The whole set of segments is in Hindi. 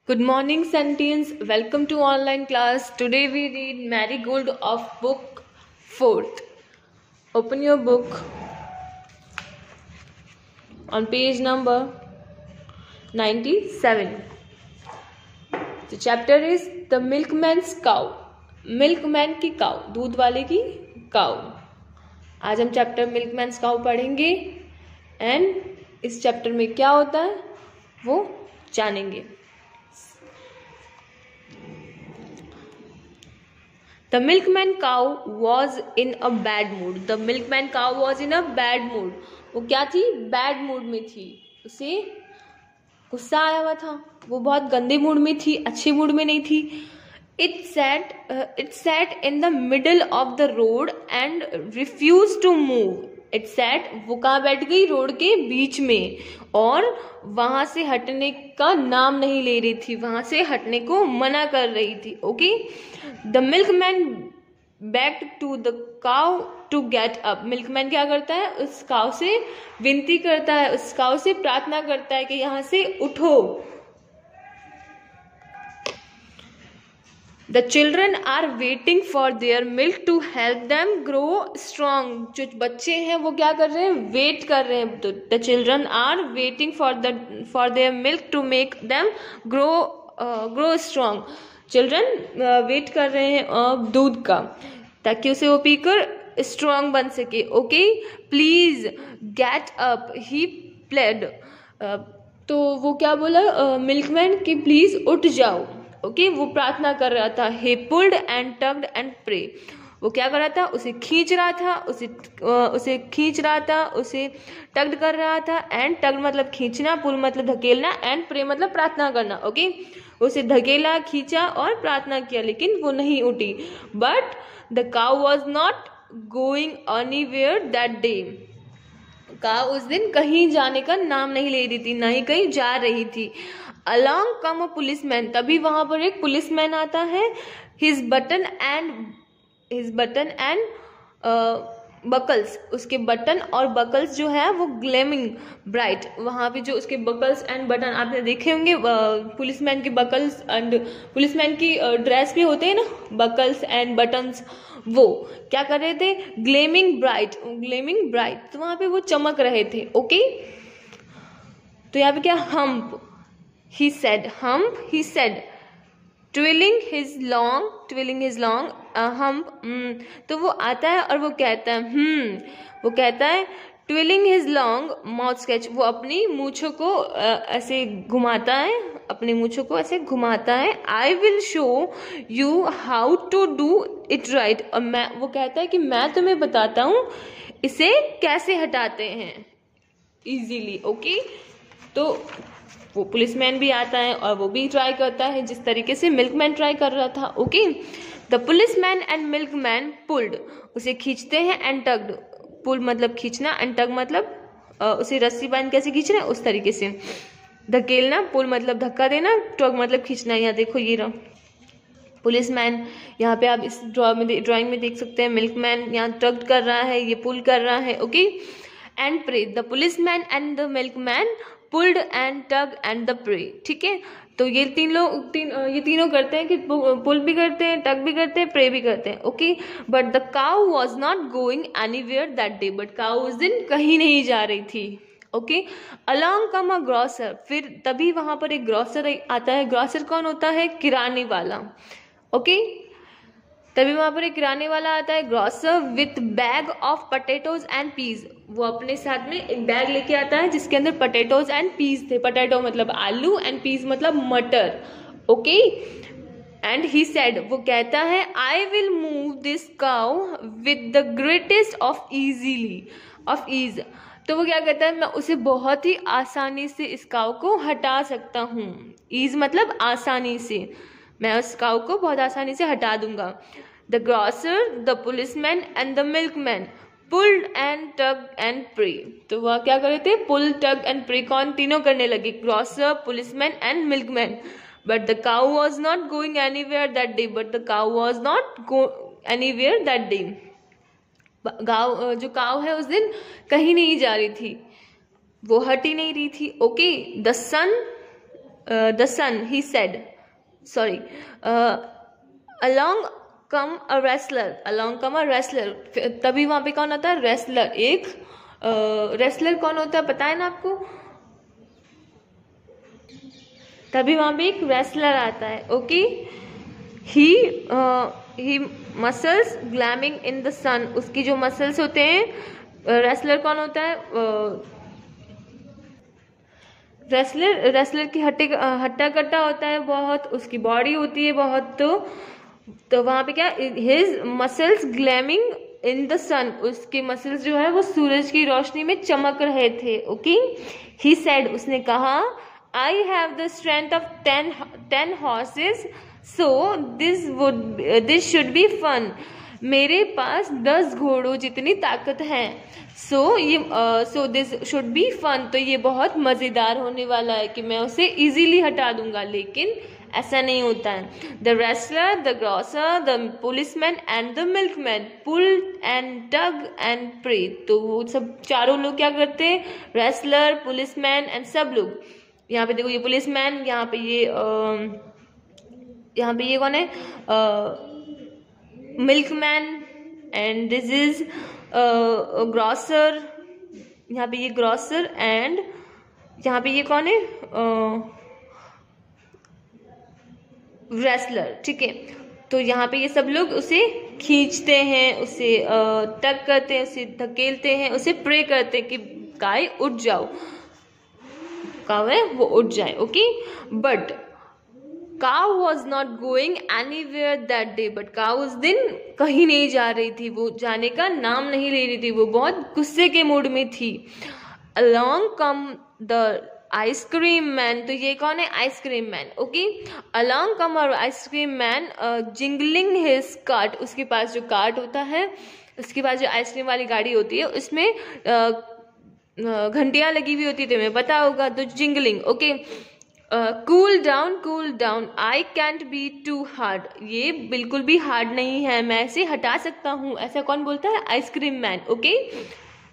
Good morning, sentients. Welcome to online class. Today we read Marigold of book 4th. Open your book on page number 97. The chapter is The Milkman's Cow. Milkman की cow, दूध वाले की cow. आज हम चैप्टर मिल्कमैन्स काउ पढ़ेंगे एंड इस चैप्टर में क्या होता है वो जानेंगे. The milkman cow was in a bad mood. The milkman cow was in a bad mood. वो क्या थी? बैड मूड में थी. उसे गुस्सा आया हुआ था. वो बहुत गंदे मूड में थी, अच्छे मूड में नहीं थी. It sat in the middle of the road and refused to move. It sat, वो कहाँ बैठ गई? रोड के बीच में, और वहां से हटने का नाम नहीं ले रही थी, वहां से हटने को मना कर रही थी. Okay. The milkman begged to the cow to get up. Milkman क्या करता है? उस काऊ से विनती करता है, उस काऊ से प्रार्थना करता है कि यहाँ से उठो. The children are waiting for their milk to help them grow strong. जो बच्चे हैं वो क्या कर रहे हैं? वेट कर रहे हैं. तो the children are waiting for their milk to make them grow strong. Children wait कर रहे हैं दूध का, ताकि उसे वो पीकर स्ट्रांग बन सके. Okay. Please get up, he played. तो वो क्या बोला मिल्कमैन कि प्लीज उठ जाओ. ओके. वो प्रार्थना कर रहा था. he pulled and tugged and pray. वो क्या कर रहा था? उसे खींच रहा था, उसे खींच रहा था, उसे टग्ड कर रहा था. एंड टग्ड मतलब खींचना, पुल मतलब धकेलना, एंड प्रे मतलब प्रार्थना करना. ओके. उसे धकेला, खींचा और प्रार्थना किया, लेकिन वो नहीं उठी. But the cow was not going anywhere that day. Cow उस दिन कहीं जाने का नाम नहीं ले रही थी, ना ही कहीं जा रही थी. Along come a policeman. तभी वहां पर एक पुलिसमैन आता है. His button and बकल्स, उसके बटन और बकल्स जो है वो ग्लेमिंग ब्राइट. वहां पे जो उसके बकल्स एंड बटन आपने देखे होंगे, पुलिसमैन के बकल्स एंड पुलिसमैन की ड्रेस पे होते हैं ना बकल्स एंड बटन्स, वो क्या कर रहे थे? Gleaming bright. तो वहां पे वो चमक रहे थे. ओके. तो यहाँ पे क्या? Hump. He said, twirling his long hump. तो वो आता है और वो कहता है वो कहता है twirling his long mouth sketch. वो अपनी मूंछों को ऐसे घुमाता है, I will show you how to do it right. और वो कहता है कि मैं तुम्हें बताता हूँ इसे कैसे हटाते हैं इजीली. ओके. तो वो पुलिसमैन भी आता है और वो भी ट्राई करता है जिस तरीके से मिल्कमैन ट्राई कर रहा था. Okay. The policeman and milkman pulled. उसे खींचते हैं. एंड टग्ड, पुल मतलब खींचना, एंड टग मतलब उसे रस्सी बांध कैसे खींच रहे हैं उस तरीके से. धकेलना, पुल मतलब धक्का देना, टग मतलब खींचना. यहाँ देखो ये रहा पुलिसमैन. यहाँ पे आप इस ड्राइंग में देख सकते हैं मिल्कमैन यहाँ टग कर रहा है, ये पुल कर रहा है. Okay. And pray. The policeman and the milkman pulled and tug and the pray. ठीक है. तो ये तीनों करते हैं कि पुल भी करते हैं, टग भी करते हैं, प्रे भी करते हैं. Okay. But the cow was not going anywhere that day. But cow उस दिन कहीं नहीं जा रही थी. ओके. अलॉन्ग कम अ ग्रॉसर. फिर तभी वहां पर एक ग्रॉसर आता है. ग्रॉसर कौन होता है? किराने वाला. ओके. तभी वहां पर एक किराने वाला आता है, grocer, with bag of potatoes and peas. वो अपने साथ में एक बैग लेके आता है जिसके अंदर पटेटोज एंड पीज थे. पटेटो मतलब आलू एंड पीज मतलब मटर. ओके. एंड ही सेड, वो कहता है, I will move this cow with the greatest of ease. तो वो क्या कहता है? मैं उसे बहुत ही आसानी से इस काउ को हटा सकता हूँ. ईज मतलब आसानी से. मैं उस काउ को बहुत आसानी से हटा दूंगा. The grocer, the policeman and the milkman pulled and tug and pray. तो वह क्या कर रहे थे? Pull, tug and pray. कौन? तीनों करने लगे. Grocer, policeman and milkman. But the cow was not going anywhere that day. जो काउ है उस दिन कहीं नहीं जा रही थी, वो हट ही नहीं रही थी. Okay. The sun the sun he said, sorry, along come a wrestler, along come a wrestler, तभी वहां पे कौन होता है? रेसलर। एक रेसलर कौन होता है पता है ना आपको? तभी वहां पे एक रेसलर आता है। Okay, he muscles gleaming in the sun, उसकी जो मसल्स होते हैं, रेसलर कौन होता है? रेसलर की हट्टा कट्टा होता है बहुत, उसकी बॉडी होती है बहुत, तो वहां पे क्या, his muscles gleaming in the सन, उसके मसल्स जो है वो सूरज की रोशनी में चमक रहे थे। ओके, ही सेड, उसने कहा, I have the strength of 10 horses, so this should be fun, मेरे पास 10 घोड़ों जितनी ताकत है, so this should be fun, तो ये बहुत मजेदार होने वाला है कि मैं उसे इजीली हटा दूंगा। लेकिन ऐसा नहीं होता है। The wrestler, the grocer, the policeman and the milkman pull and tug and pray, तो वो सब चारों लोग क्या करते हैं? रेसलर, पुलिसमैन एंड सब लोग। यहाँ पे देखो, ये पुलिसमैन, यहाँ पे ये कौन है? Milkman, and this is grocer, यहाँ पे ये ग्रॉसर, एंड यहाँ पे ये कौन है? रेसलर। ठीक है, तो यहाँ पे ये सब लोग उसे खींचते हैं, उसे टग करते हैं, उसे धकेलते हैं, उसे प्रे करते हैं कि गाय उठ जाओ, काऊ है वो उठ जाए। Okay, but cow was not going anywhere that day, but cow उस दिन कहीं नहीं जा रही थी, वो जाने का नाम नहीं ले रही थी, वो बहुत गुस्से के मूड में थी। Along come the ice cream man, तो ये कौन है? Ice cream man. ओके, अलॉन्ग कम और ice cream man jingling his cart, उसके पास जो कार्ट होता है, उसके पास जो आइसक्रीम वाली गाड़ी होती है, उसमें घंटियां लगी हुई होती है, तुम्हें पता होगा, तो jingling. Okay, cool down, I can't be too hard, ये बिल्कुल भी हार्ड नहीं है, मैं इसे हटा सकता हूँ, ऐसा कौन बोलता है? Ice cream man. ओके,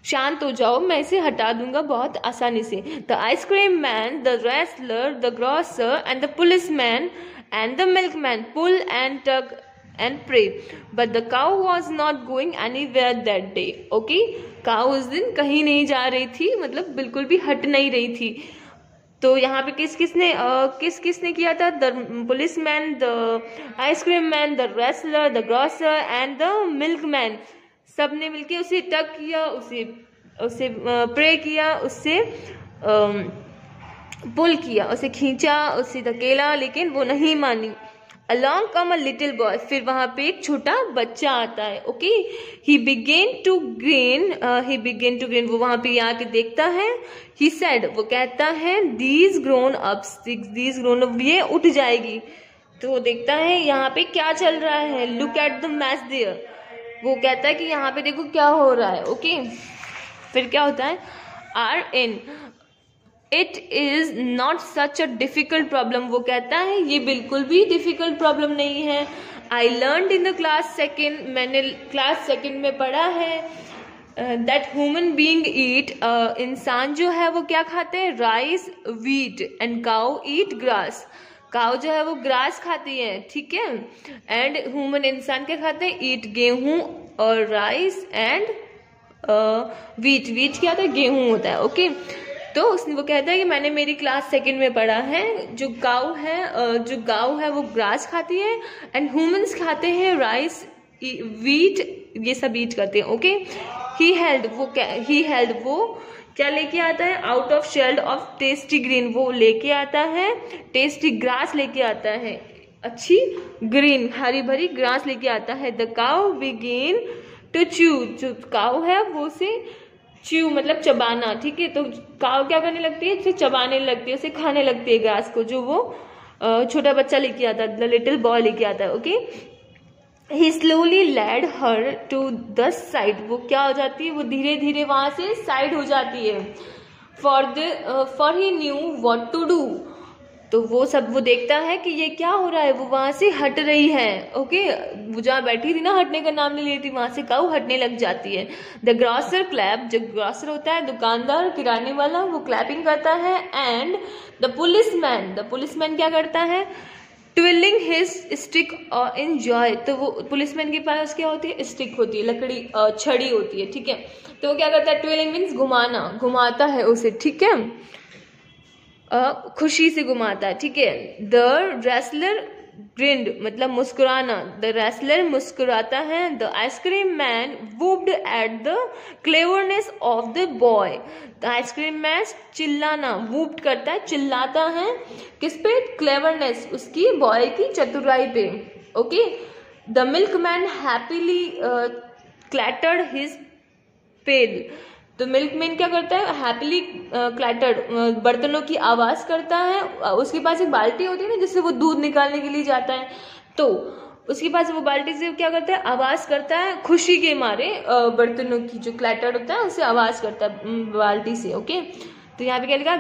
शांत हो जाओ, मैं इसे हटा दूंगा बहुत आसानी से। The ice cream man, the wrestler, the grocer and the policeman and the milkman pull and tug and pray, but the cow was not going anywhere that day. Okay, cow उस दिन कहीं नहीं जा रही थी, मतलब बिल्कुल भी हट नहीं रही थी। तो यहाँ पे किस किसने किया था? The policeman, the ice cream man, the wrestler, the grocer and the milkman, सबने मिलके उसे टग किया, उसे प्रे किया, उससे पुल किया, उसे खींचा, उसे धकेला, लेकिन वो नहीं मानी। Along come a little boy, फिर वहां पे एक छोटा बच्चा आता है। Okay, he began to green, वो वहां पे आके देखता है। ही सेड, वो कहता है, दीज ग्रोन अप्स, ये उठ जाएगी। तो वो देखता है यहाँ पे क्या चल रहा है, look at the match there, वो कहता है कि यहाँ पे देखो क्या हो रहा है। ओके, फिर क्या होता है? Are in it is not such a difficult problem, वो कहता है ये बिल्कुल भी डिफिकल्ट प्रॉब्लम नहीं है। I learn in the class second, मैंने क्लास सेकेंड में पढ़ा है, दैट ह्यूमन बीइंग ईट, इंसान जो है वो क्या खाते हैं? Rice, wheat and cow eat grass, cow जो है वो ग्रास खाती है। ठीक है, एंड ह्यूमन इंसान क्या खाते हैं? ईट, गेहूं और राइस एंड व्हीट क्या होता है? गेहूं होता है। ओके, तो वो कहता है कि मैंने मेरी क्लास सेकंड में पढ़ा है, जो गाय है वो ग्रास खाती है, एंड ह्यूमंस खाते हैं राइस, व्हीट, ये सब ईट करते हैं। ओके, ही हेल्ड वो क्या लेके आता है? Out of shelled of tasty green, वो लेके आता है टेस्टी ग्रास, लेके आता है अच्छी ग्रीन हरी भरी ग्रास लेके आता है। The cow begin to chew, जो काउ है वो से च्यू मतलब चबाना। ठीक है, तो काउ क्या करने लगती है? उसे चबाने लगती है, उसे खाने लगती है घास को, जो वो छोटा बच्चा लेके आता है, द लिटिल बॉय लेके आता है। Okay, he slowly led her to the side, वो क्या हो जाती है? वो धीरे धीरे वहां से साइड हो जाती है। For he knew what to do, तो वो देखता है कि ये क्या हो रहा है, वो वहां से हट रही है। ओके, वो जहाँ बैठी थी ना, हटने का नाम नहीं ले रही थी, वहां से काऊ हटने लग जाती है। द ग्रॉसर क्लैप, जो ग्रॉसर होता है दुकानदार किराने वाला, वो क्लैपिंग करता है। एंड द पुलिसमैन क्या करता है, ट्विलिंग हिज स्टिक और एंजॉय। तो वो पुलिसमैन के पास क्या होती है, स्टिक होती है, लकड़ी, छड़ी होती है, ठीक है। तो वो क्या करता है, ट्विलिंग मीन्स घुमाना, घुमाता है उसे, ठीक है, खुशी से घुमाता है, ठीक है। द रेसलर ग्रिंड मतलब मुस्कुराना, द रेसलर मुस्कुराता है। The ice cream man whooped at the cleverness of the boy, the ice cream man चिल्लाना, वुप्ड करता है, चिल्लाता है, किस पे, क्लेवरनेस, उसकी बॉय की चतुराई पे। Okay, the milk man happily clattered his pail, तो मिल्कमैन क्या करता है, हैप्पीली क्लैटर्ड, बर्तनों की आवाज करता है। उसके पास एक बाल्टी होती है ना, जिससे वो दूध निकालने के लिए जाता है, तो उसके पास वो बाल्टी से क्या करता है, आवाज करता है, खुशी के मारे, बर्तनों की जो क्लैटर्ड होता है उससे आवाज करता है बाल्टी से। ओके, तो यहाँ पे क्या लिखा,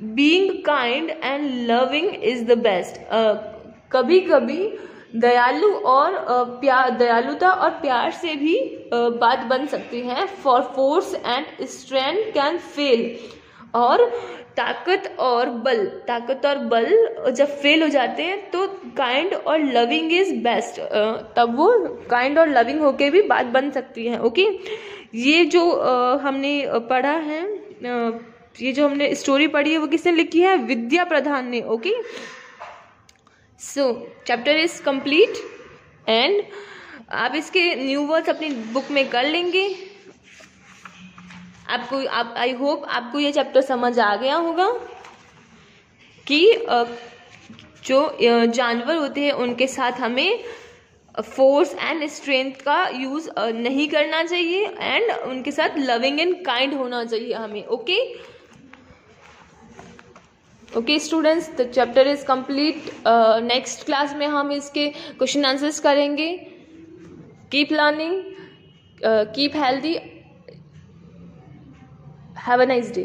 being kind and loving is the best, कभी कभी दयालुता और प्यार से भी बात बन सकती है। For force and strength can fail, और ताकत और बल जब फेल हो जाते हैं तो काइंड और लविंग इज बेस्ट, तब वो काइंड और लविंग होके भी बात बन सकती है। ओके, ये जो हमने पढ़ा है, ये जो हमने स्टोरी पढ़ी है वो किसने लिखी है, विद्या प्रधान ने। Okay, so chapter is complete and आप इसके न्यू वर्ड्स अपनी बुक में कर लेंगे। आई होप आपको ये चैप्टर समझ आ गया होगा कि जो जानवर होते हैं उनके साथ हमें फोर्स एंड स्ट्रेंथ का यूज नहीं करना चाहिए, एंड उनके साथ लविंग एंड काइंड होना चाहिए हमें। Okay, okay students, the chapter is complete. Next class में हम इसके क्वेश्चन आंसर्स करेंगे। Keep learning, keep healthy, have a nice day.